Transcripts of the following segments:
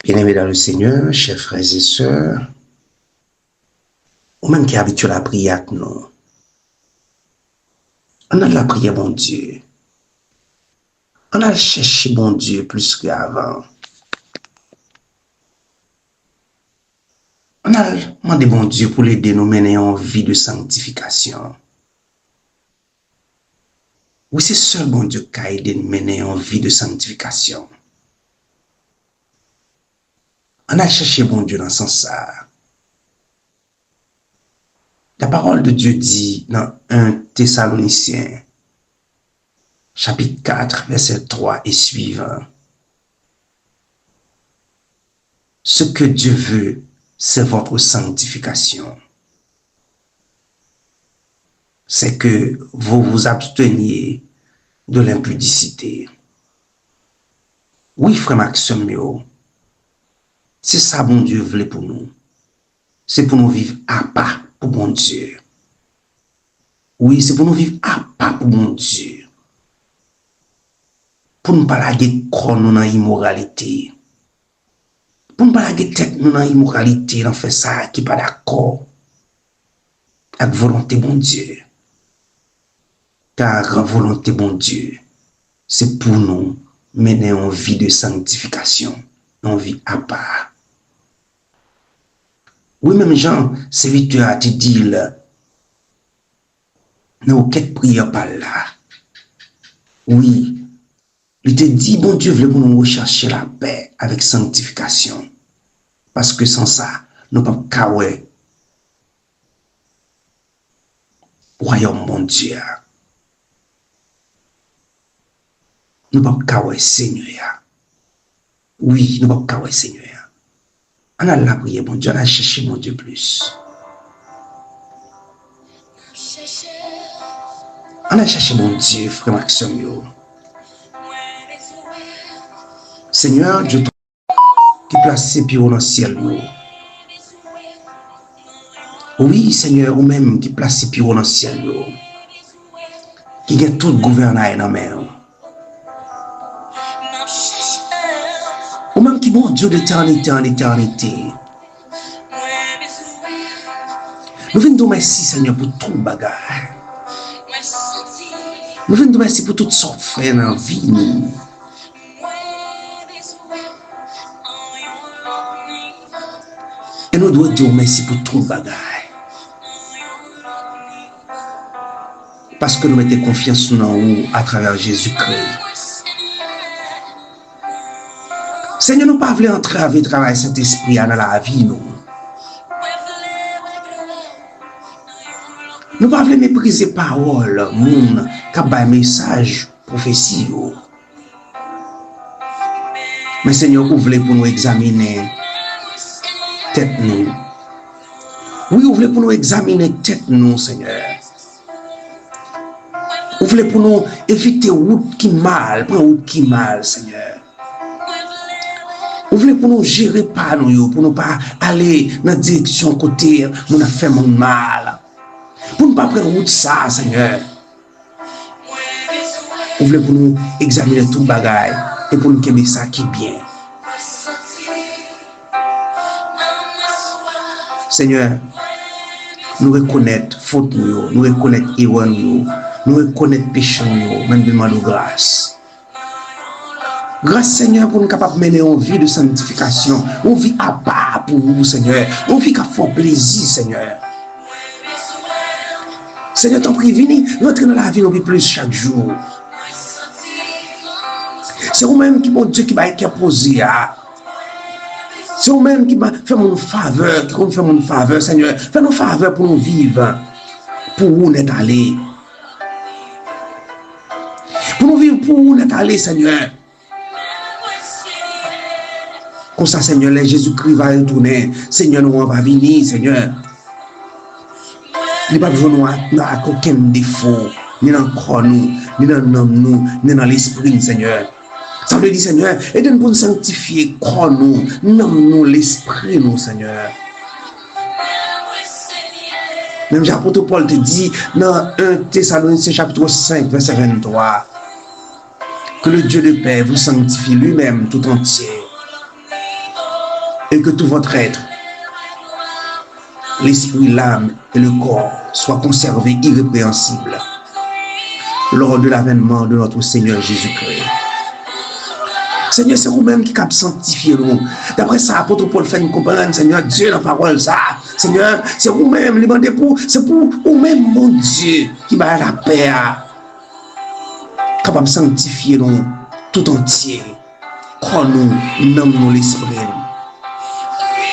Bien-aimés dans le Seigneur, chers frères et sœurs, ou même qui habituent la prière avec nous, on a de la prière, bon Dieu. On a cherché, bon Dieu, plus qu'avant. On a demandé, bon Dieu, pour l'aider nous mener en vie de sanctification. Oui, c'est seul, bon Dieu, qui a aidé nous mener en vie de sanctification. On a cherché, bon Dieu, dans ce sens-là. La parole de Dieu dit dans 1 Thessaloniciens, chapitre 4, verset 3 et suivant. Ce que Dieu veut, c'est votre sanctification. C'est que vous vous absteniez de l'impudicité. Oui, frère Maxime, c'est ça, bon Dieu, voulait pour nous. C'est pour nous vivre à part pour bon Dieu. Oui, c'est pour nous vivre à part pour bon Dieu. Pour ne pas laguer corps nous dans l'immoralité. Pour ne pas laguer tête nous dans l'immoralité, on fait ça qui n'est pas d'accord avec volonté bon Dieu. Car la volonté bon Dieu, c'est pour nous mener en vie de sanctification, en vie à part. Oui, même Jean, serviteur a dit là, mais aucune prière par là. Oui, il te dit, bon Dieu voulait pour nous rechercher la paix avec sanctification. Parce que sans ça, nous ne pouvons pas ouais. Royaume bon Dieu. Nous ne pouvons pas ouais Seigneur. Oui, nous ne pouvons pas ouais Seigneur. On a la prière, bon Dieu, on a cherché mon Dieu plus. On a cherché mon Dieu, frère Maxime. Seigneur, Dieu qui place ses pieds dans le ciel. Oui, Seigneur, ou même qui place ses pieds dans le ciel. Qui a tout gouvernail dans la main. Ou même qui bon Dieu d'éternité en éternité. Nous venons de merci, Seigneur, pour tout le bagage. Nous venons de merci pour toutes sortes de frères dans la vie. Et nous devons dire merci pour tout le bagage. Parce que nous mettons confiance en nous à travers Jésus-Christ. Seigneur, nous ne pouvons pas entraver travail cet esprit dans la vie. Nous ne pouvons pas mépriser parole, monde, qui a un message, prophétie. Mais Seigneur, vous voulez pour nous examiner tête nous. Oui, vous voulez pour nous examiner tête nous, Seigneur. Vous voulez pour nous éviter route qui mal, prendre route qui mal, Seigneur. Vous voulez pour nous gérer par nous, pour ne pas aller dans la direction côté, nous avons fait mon mal. Pour ne pas prendre route ça, Seigneur. Vous voulez pour nous examiner tout le bagage et pour nous qu'aimer ça qui est bien. Seigneur, nous reconnaître faute nous reconnaître erreur nous reconnaître péché nous, même demande grâce. Grâce Seigneur pour nous capables de mener une vie de sanctification, une vie à part pour vous Seigneur, une vie qui a fait plaisir Seigneur. Seigneur, t'en prie, venez rentrer dans la vie un peu plus chaque jour. C'est vous-même qui, mon Dieu, qui va poser. C'est vous-même qui va faire mon faveur, qui va faire mon faveur, Seigneur. Fais-nous faveur pour nous vivre, pour où nous être allés. Pour nous vivre, pour où nous être allés, Seigneur. Comme ça, Seigneur, les Jésus-Christ va retourner. Seigneur, nous on va venir, Seigneur. Il n'y a pas besoin de nous aucun défaut, ni dans le corps, ni dans nous, ni dans l'esprit, Seigneur. Ça veut dire, Seigneur, aide-nous pour nous sanctifier, corps nous, nous, l'esprit, nous, Seigneur. Même l'apôtre Paul te dit dans 1 Thessaloniciens chapitre 5, verset 23, que le Dieu de paix vous sanctifie lui-même tout entier. et que tout votre être, l'esprit, l'âme et le corps soient conservés irrépréhensibles lors de l'avènement de notre Seigneur Jésus-Christ. Seigneur, c'est vous-même qui cap sanctifier nous. D'après ça, apôtre Paul fait nous comprendre, Seigneur Dieu, la parole, ça. Seigneur, c'est vous-même, c'est pour vous-même, mon Dieu, qui va la paix, capable de sanctifier nous tout entier. Crois nous, nomme-nous l'esprit.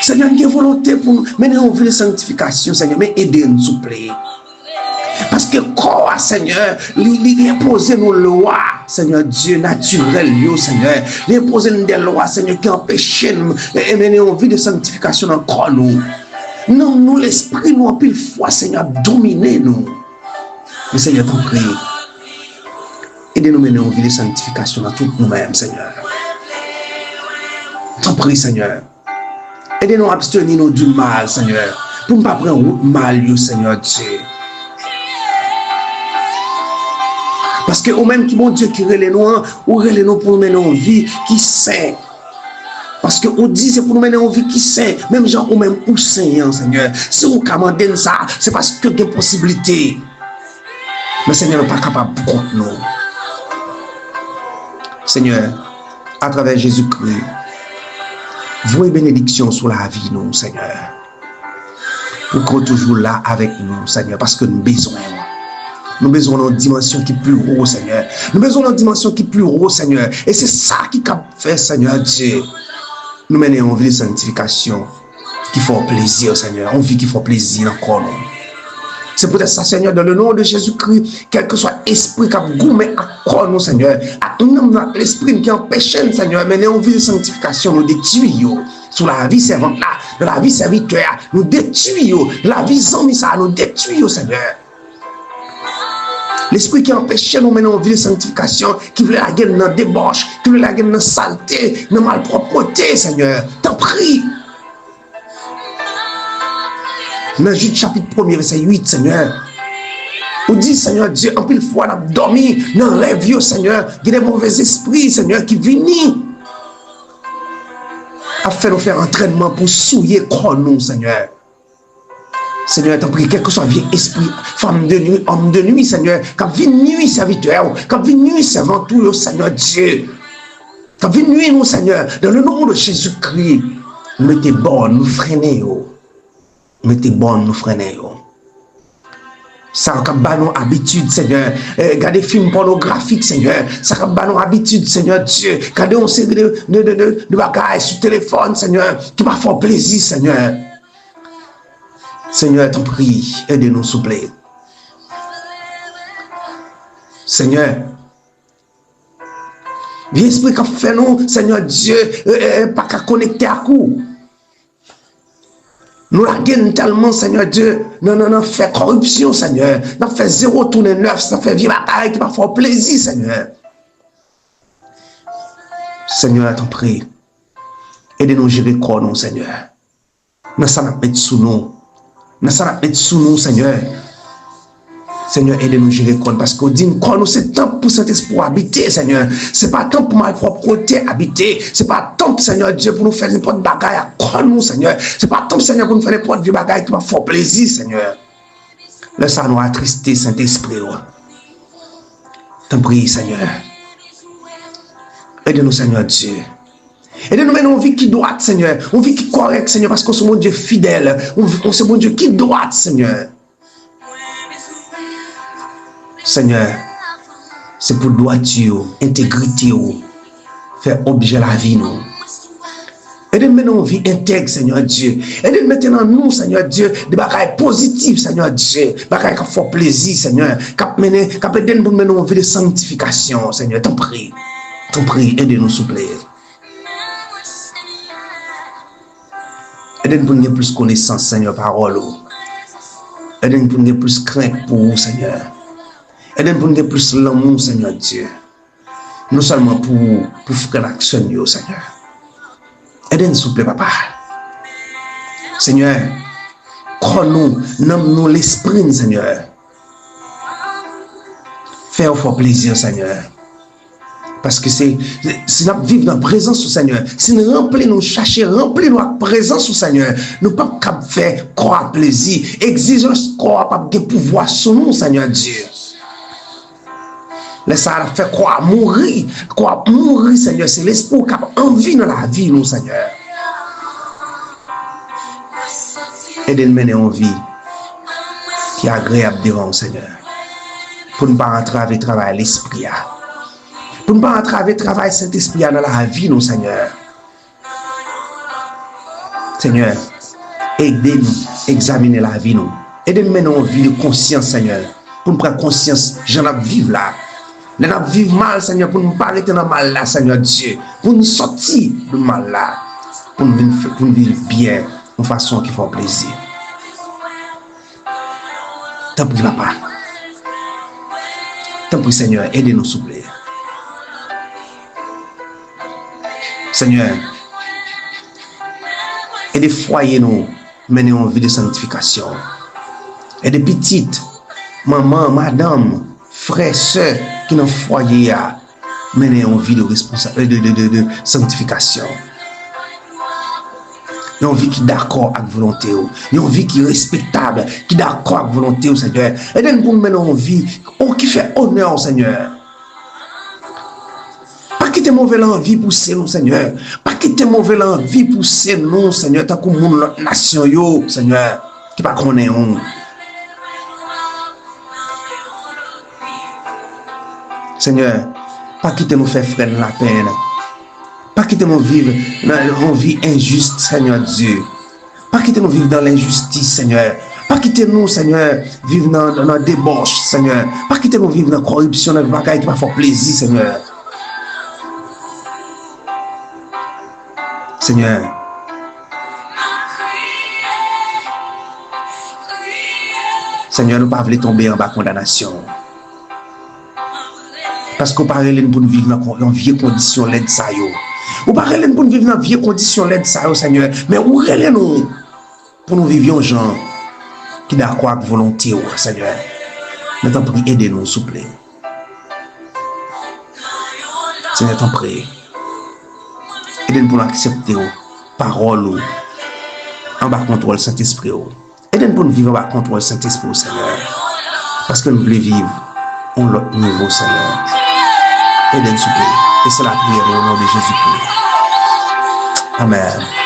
Seigneur, il y a volonté pour mener en vie de sanctification, Seigneur, mais aidez-nous, s'il vous plaît. Parce que quoi, Seigneur, il impose nos lois, Seigneur Dieu, naturel, Seigneur. Il impose des lois, Seigneur, qui empêchent de mener en vie de sanctification encore nous. Non, nous, l'esprit, nous, en pile fois, Seigneur, dominer nous. Mais Seigneur, t'en prie. Aidez-nous mener en vie de sanctification dans tout nous-mêmes, Seigneur. T'en prie, Seigneur. Aidez-nous à abstenir du mal, Seigneur. Pour ne pas prendre route mal, Seigneur Dieu. Parce que au même qui mon Dieu qui relève nous, ou relève nous pour nous mener en vie qui saint. Parce que on dit c'est pour nous mener en vie qui saint. Même gens ou même ou saint, Seigneur. Si vous commandez ça, c'est parce que il y a des possibilités. Mais Seigneur n'est pas capable de contre nous. Seigneur, à travers Jésus-Christ, vouez bénédiction sur la vie, nous, Seigneur. Pour qu'on toujours là avec nous, Seigneur, parce que nous besoin. Nous besoin d'une dimension qui est plus haut, Seigneur. Nous besoin d'une dimension qui est plus haut, Seigneur. Et c'est ça qui a fait, Seigneur Dieu. Nous menons en vie de sanctification qui fait plaisir, Seigneur. En vie qui fait plaisir encore, nous. C'est peut-être ça, Seigneur, dans le nom de Jésus-Christ, quel que soit l'esprit qui a gourmé à corps, nous, Seigneur, à l'esprit qui empêche, Seigneur, mener en vie de sanctification, nous détruisons sur la vie servante là, dans la vie serviteur, nous détruisons, la vie sans ça, nous détruisons, Seigneur. L'esprit qui empêche nous mener en vie de sanctification, qui veut la guerre dans la débauche, qui veut la guerre dans la saleté, dans la malpropreté, Seigneur, t'en prie. Dans Jude chapitre 1er, verset 8, Seigneur, on dit, Seigneur Dieu, en pile fois, on a dormi dans le rêve, Seigneur, il y a des mauvais esprits, Seigneur, qui viennent à faire nous faire entraînement pour souiller corps nous, Seigneur. Seigneur, t'en prie, quel que soit vieux esprit, femme de nuit, homme de nuit, Seigneur, quand vient nuit serviteur, quand vient nuit servant tout, Seigneur Dieu, quand vient nuit nous, Seigneur, dans le nom de Jésus-Christ, mettez bon, nous freiner, mettez bon, nous freiner. Ça a nos habitudes, Seigneur. Regardez des films pornographiques, Seigneur. Ça a nos habitudes, Seigneur Dieu. Regardez une série de bagages sur téléphone, Seigneur, qui m'a fait plaisir, Seigneur. Seigneur, t'en prie, aidez-nous, s'il vous plaît. Seigneur, viens esprit qui fait nous, Seigneur Dieu, pas qu'à connecter à coup. Nous la gagnons tellement, Seigneur Dieu, non, fait corruption, Seigneur. Nous fait 0 tourner 9, ça fait vivre bataille qui m'a fait plaisir, Seigneur. Seigneur, t'en prie, aidez-nous à gérer corps, nous, Seigneur. Nous sommes mettre sous nous. Nous sommes mettre sous nous, Seigneur. Seigneur, aidez-nous à gérer corps, parce qu'on dit, nous, c'est temps pour cet esprit habiter, Seigneur. C'est pas temps pour ma propreté habiter. C'est pas temps, Seigneur Dieu, pour nous faire n'importe bagaille à corps, nous, Seigneur. C'est pas temps, Seigneur, pour nous faire n'importe vieux bagaille qui m'a fait plaisir, Seigneur. Laisse nous attrister, Saint-Esprit. T'en prie, Seigneur. Aidez-nous, Seigneur Dieu. Aidez-nous maintenant, on vit qui doit, Seigneur. On vit qui correct, Seigneur, parce qu'on est mon Dieu fidèle. On est mon Dieu qui doit, Seigneur. Seigneur, c'est pour droiture, intégrité, faire objet la vie, nous. Aidez-nous maintenant, on vit intègre, Seigneur Dieu. Aidez-nous maintenant, nous, Seigneur Dieu, des bagailles positives, Seigneur Dieu. Des bagailles qui font plaisir, Seigneur. Qui aidez-nous maintenant, on vit de sanctification, Seigneur. T'en prie, aidez-nous, s'il vous plaît. Aidez-nous pour nous plus connaissance, Seigneur, parole. Aidez-nous pour nous plus crainte pour vous, Seigneur. Aidez-nous pour nous plus l'amour, Seigneur Dieu. Non seulement pour faire l'action, Seigneur. Aidez-nous, s'il vous plaît, papa. Seigneur, crois-nous, nomme-nous l'esprit, Seigneur. Fais-nous faire plaisir, Seigneur. Parce que c'est nous vivre dans la présence du Seigneur. Si nous remplir, nous chercher, remplir notre présence du Seigneur, nous ne pouvons pas faire croire plaisir, exigence croire pas de pouvoir sur nous, Seigneur Dieu. Laisse ça faire croire mourir, Seigneur. C'est l'esprit qui a envie dans la vie, nous, Seigneur. Et de nous mener en vie qui est agréable devant nous, Seigneur. Pour ne pas entraver le travail de l'esprit. Pour ne pas entraver le travail de cet esprit dans la vie, nous, Seigneur. Seigneur, aidez-nous à examiner la vie, nous. Aidez-nous à mener en vie de conscience, Seigneur. Pour nous prendre conscience, j'en ai vivre là. Nous avons vivre mal, Seigneur, pour nous pas arrêter dans le mal là, Seigneur Dieu. Pour nous sortir du mal là. Pour nous vivre bien, de façon qui fait plaisir. Tant pis, papa. Tant pis, Seigneur, aidez-nous, s'il vous plaît. Seigneur, aidez foyers nous mener en vie de sanctification. Aidez petites, maman, madame, frères, sœurs qui n'ont foyer à mener en vie de sanctification. Une vie qui est d'accord avec la volonté. Une vie qui est respectable, qui est d'accord avec la volonté, Seigneur. Aidez-nous pour mener en vie qui fait honneur au Seigneur. Pas quitter mauvais envie pour nous, Seigneur. Pas quitter mauvais envie pour nous, Seigneur. Tant que notre nation, Seigneur, qui pas connaît on. Seigneur, pas quitter nous faire freiner la peine. Pas quitter nous vivre dans une vie injuste, Seigneur Dieu. Pas quitter nous vivre dans l'injustice, Seigneur. Pas quitter nous, Seigneur, vivre dans la débauche, Seigneur. Pas quitter nous vivre dans la corruption, dans le bagaille qui va faire plaisir, Seigneur. Seigneur, Seigneur, nous ne pouvons pas tomber en bas de condamnation. Parce qu'on parle pour nous vivre dans vieille condition l'aide ça yo. Ou parle pour nous vivre dans vieille condition l'aide ça yo, Seigneur. Mais où nous pour nous vivre en gens qui d'accord avec volonté, Seigneur. Mais t'en prie, aidez-nous, s'il vous plaît. Seigneur, t'en prie. Aidez-nous pour nous accepter parole en bas contrôle Saint-Esprit. Aidez-nous pour nous vivre en bas contrôle Saint-Esprit, Seigneur. Parce que nous voulons vivre à l'autre niveau, Seigneur. Aidez-nous, s'il vous plaît. Et c'est la prière au nom de Jésus-Christ. Amen.